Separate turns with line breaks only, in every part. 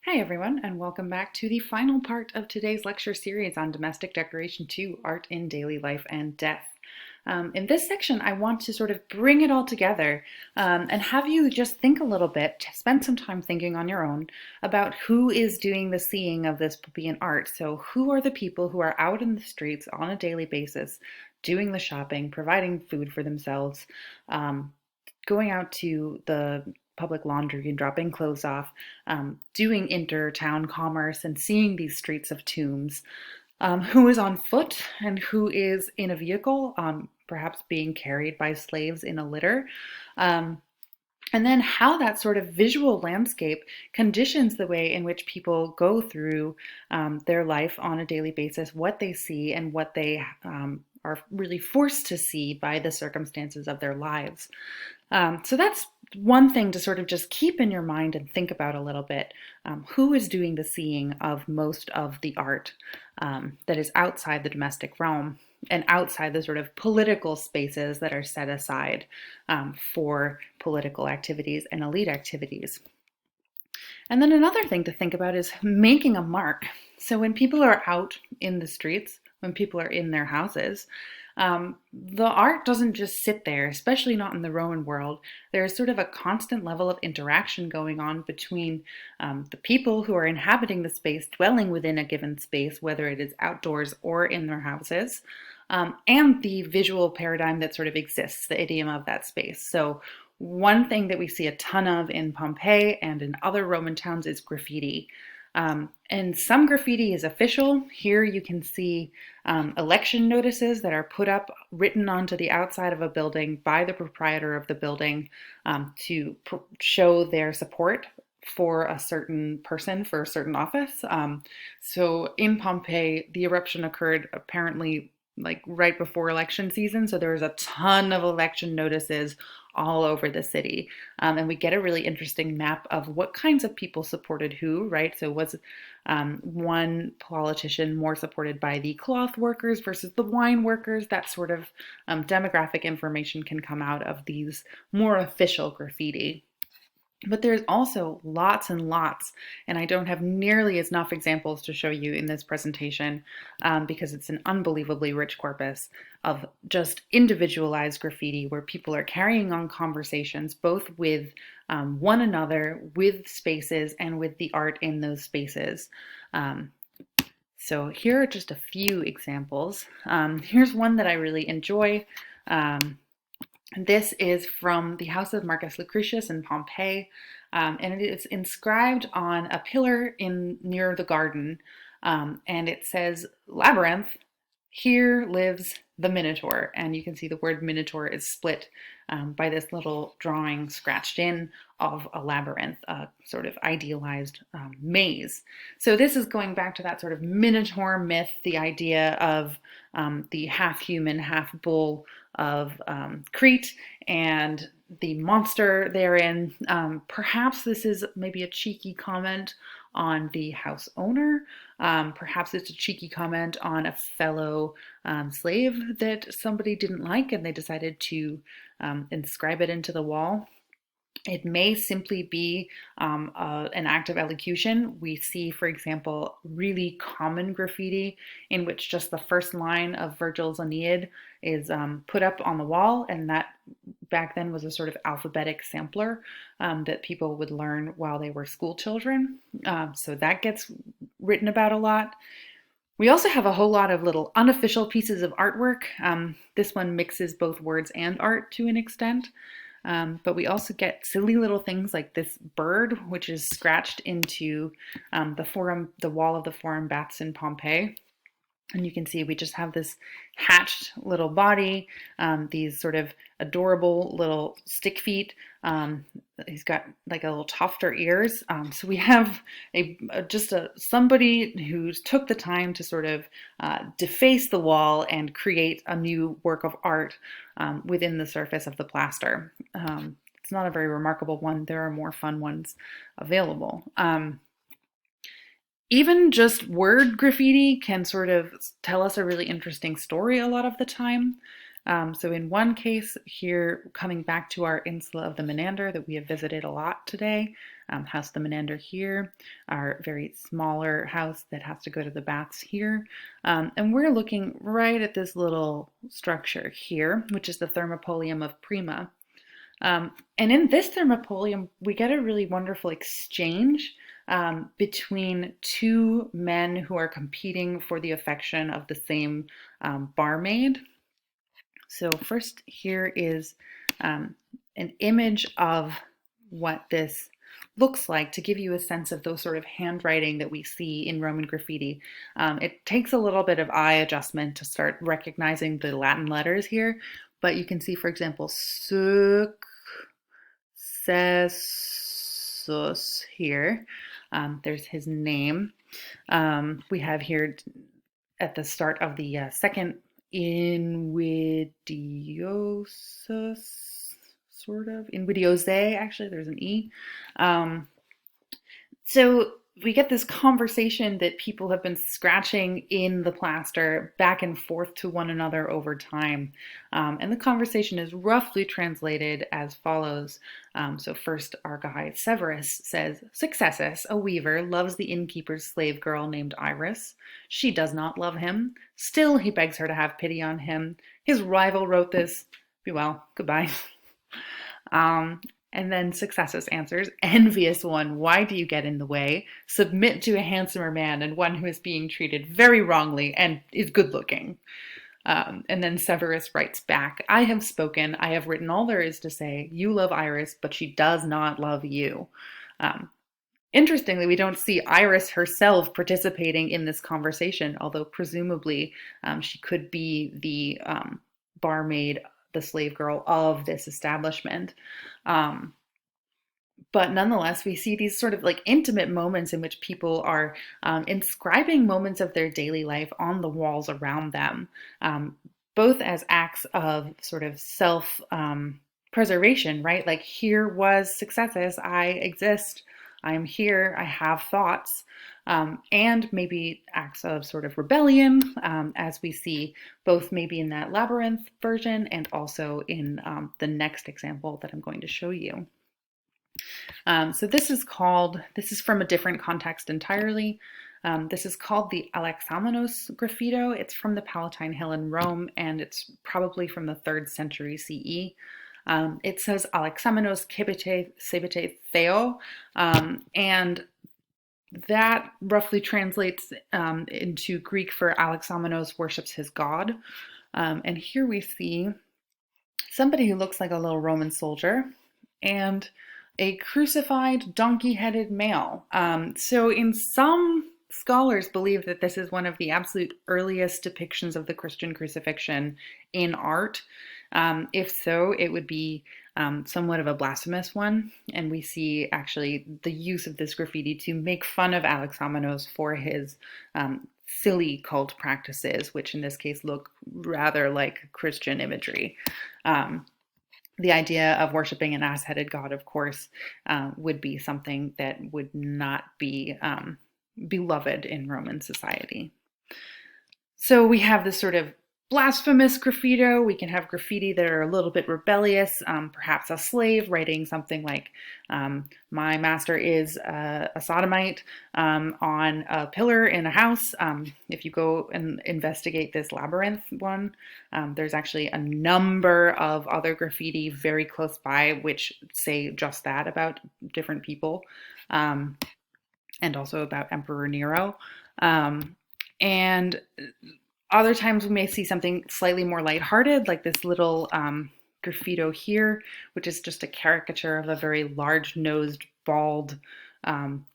Hi everyone, and welcome back to the final part of today's lecture series on Domestic Decoration 2, Art in Daily Life and Death. In this section, I want to sort of bring it all together and have you just think a little bit, spend some time thinking on your own about who is doing the seeing of this Pompeian art. So who are the people who are out in the streets on a daily basis, doing the shopping, providing food for themselves, going out to the public laundry and dropping clothes off, doing inter-town commerce and seeing these streets of tombs, who is on foot and who is in a vehicle, perhaps being carried by slaves in a litter. Um, and then how that sort of visual landscape conditions the way in which people go through their life on a daily basis, what they see and what they are really forced to see by the circumstances of their lives. So that's one thing to sort of just keep in your mind and think about a little bit. Who is doing the seeing of most of the art that is outside the domestic realm and outside the sort of political spaces that are set aside for political activities and elite activities? And then another thing to think about is making a mark. So when people are out in the streets, when people are in their houses, the art doesn't just sit there, especially not in the Roman world. There's sort of a constant level of interaction going on between the people who are inhabiting the space, dwelling within a given space, whether it is outdoors or in their houses, and the visual paradigm that sort of exists, the idiom of that space. So one thing that we see a ton of in Pompeii and in other Roman towns is graffiti. And some graffiti is official. Here you can see election notices that are put up, written onto the outside of a building by the proprietor of the building to show their support for a certain person for a certain office. So in Pompeii, the eruption occurred apparently like right before election season. So there was a ton of election notices all over the city. And we get a really interesting map of what kinds of people supported who, right? So was one politician more supported by the cloth workers versus the wine workers? That sort of demographic information can come out of these more official graffiti. But there's also lots and lots, and I don't have nearly enough examples to show you in this presentation because it's an unbelievably rich corpus of just individualized graffiti where people are carrying on conversations both with one another, with spaces, and with the art in those spaces. So here are just a few examples. Here's one that I really enjoy. This is from the house of Marcus Lucretius in Pompeii, and it is inscribed on a pillar in near the garden, and it says, "Labyrinth, here lives the Minotaur." And you can see the word Minotaur is split by this little drawing scratched in of a labyrinth, a sort of idealized maze. So this is going back to that sort of Minotaur myth, the idea of the half human, half bull of Crete and the monster therein. Perhaps this is maybe a cheeky comment on the house owner. Perhaps it's a cheeky comment on a fellow slave that somebody didn't like and they decided to inscribe it into the wall. It may simply be an act of elocution. We see, for example, really common graffiti in which just the first line of Virgil's Aeneid is put up on the wall, and that back then was a sort of alphabetic sampler that people would learn while they were school children. So that gets written about a lot. We also have a whole lot of little unofficial pieces of artwork. This one mixes both words and art to an extent. But we also get silly little things like this bird, which is scratched into the wall of the Forum Baths in Pompeii. And you can see we just have this hatched little body, these sort of adorable little stick feet. He's got like a little tufter ears. So we have somebody who took the time to sort of deface the wall and create a new work of art within the surface of the plaster. It's not a very remarkable one. There are more fun ones available. Even just word graffiti can sort of tell us a really interesting story a lot of the time. So in one case here, coming back to our insula of the Menander that we have visited a lot today, House the Menander here, our very smaller house that has to go to the baths here. And we're looking right at this little structure here, which is the Thermopolium of Prima. And in this Thermopolium, we get a really wonderful exchange between two men who are competing for the affection of the same barmaid. So first here is an image of what this looks like to give you a sense of those sort of handwriting that we see in Roman graffiti. It takes a little bit of eye adjustment to start recognizing the Latin letters here, but you can see, for example, successus here. There's his name. We have here at the start of the second invidiosus, sort of. Invidiose, actually, there's an E. So we get this conversation that people have been scratching in the plaster back and forth to one another over time. And the conversation is roughly translated as follows. So first, our guide Severus says, Successus, a weaver, loves the innkeeper's slave girl named Iris. She does not love him. Still, he begs her to have pity on him. His rival wrote this. Be well, goodbye. And then Successus answers, Envious one, why do you get in the way? Submit to a handsomer man and one who is being treated very wrongly and is good looking. And then Severus writes back, I have spoken, I have written all there is to say. You love Iris, but she does not love you. Interestingly, we don't see Iris herself participating in this conversation, although presumably she could be the barmaid, the slave girl of this establishment. But nonetheless, we see these sort of like intimate moments in which people are inscribing moments of their daily life on the walls around them, both as acts of sort of self preservation, right? Like, here was Successus, I exist, I am here, I have thoughts, and maybe acts of sort of rebellion, as we see both maybe in that labyrinth version and also in the next example that I'm going to show you. So this is from a different context entirely. This is called the Alexamenos graffito. It's from the Palatine Hill in Rome, and it's probably from the 3rd century CE. It says Alexamenos cebite sebite theo, and that roughly translates into Greek for Alexamenos worships his god. And here we see somebody who looks like a little Roman soldier and a crucified donkey-headed male. So in some scholars believe that this is one of the absolute earliest depictions of the Christian crucifixion in art. If so, it would be somewhat of a blasphemous one, and we see actually the use of this graffiti to make fun of Alexamenos for his silly cult practices, which in this case look rather like Christian imagery. The idea of worshiping an ass-headed god, of course, would be something that would not be beloved in Roman society. So we have this sort of blasphemous graffito. We can have graffiti that are a little bit rebellious, perhaps a slave writing something like, my master is a sodomite, on a pillar in a house. If you go and investigate this labyrinth one, there's actually a number of other graffiti very close by which say just that about different people, and also about Emperor Nero. And other times we may see something slightly more lighthearted, like this little graffito here, which is just a caricature of a very large-nosed, bald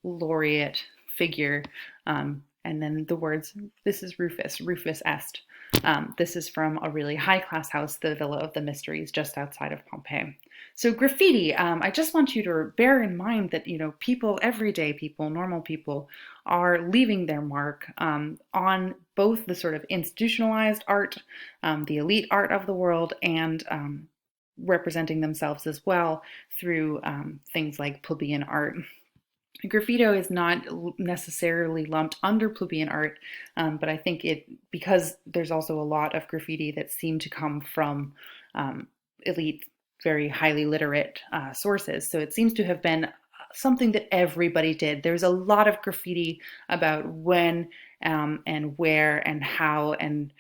laureate figure. And then the words, this is Rufus, Rufus est. This is from a really high-class house, the Villa of the Mysteries, just outside of Pompeii. So graffiti, I just want you to bear in mind that, you know, people, everyday people, normal people, are leaving their mark on both the sort of institutionalized art, the elite art of the world, and representing themselves as well through things like plebeian art. Graffito is not necessarily lumped under plebeian art, but I think because there's also a lot of graffiti that seem to come from elite, very highly literate sources. So it seems to have been something that everybody did. There's a lot of graffiti about when and where and how and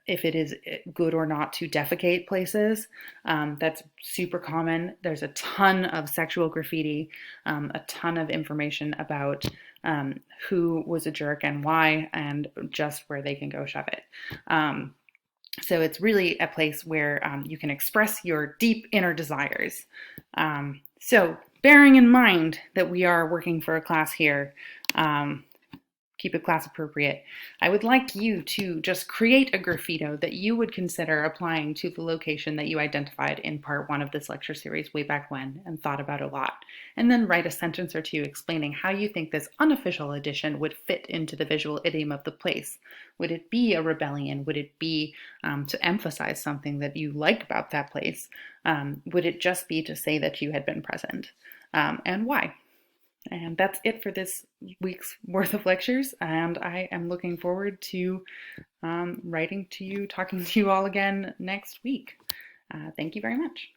if it is good or not to defecate places. That's super common. There's a ton of sexual graffiti, a ton of information about who was a jerk and why, and just where they can go shove it. So it's really a place where you can express your deep inner desires. So bearing in mind that we are working for a class here, keep it class appropriate, I would like you to just create a graffito that you would consider applying to the location that you identified in part 1 of this lecture series way back when and thought about a lot. And then write a sentence or two explaining how you think this unofficial addition would fit into the visual idiom of the place. Would it be a rebellion? Would it be to emphasize something that you like about that place? Would it just be to say that you had been present? And why? And that's it for this week's worth of lectures, and I am looking forward to writing to you, talking to you all again next week. Thank you very much.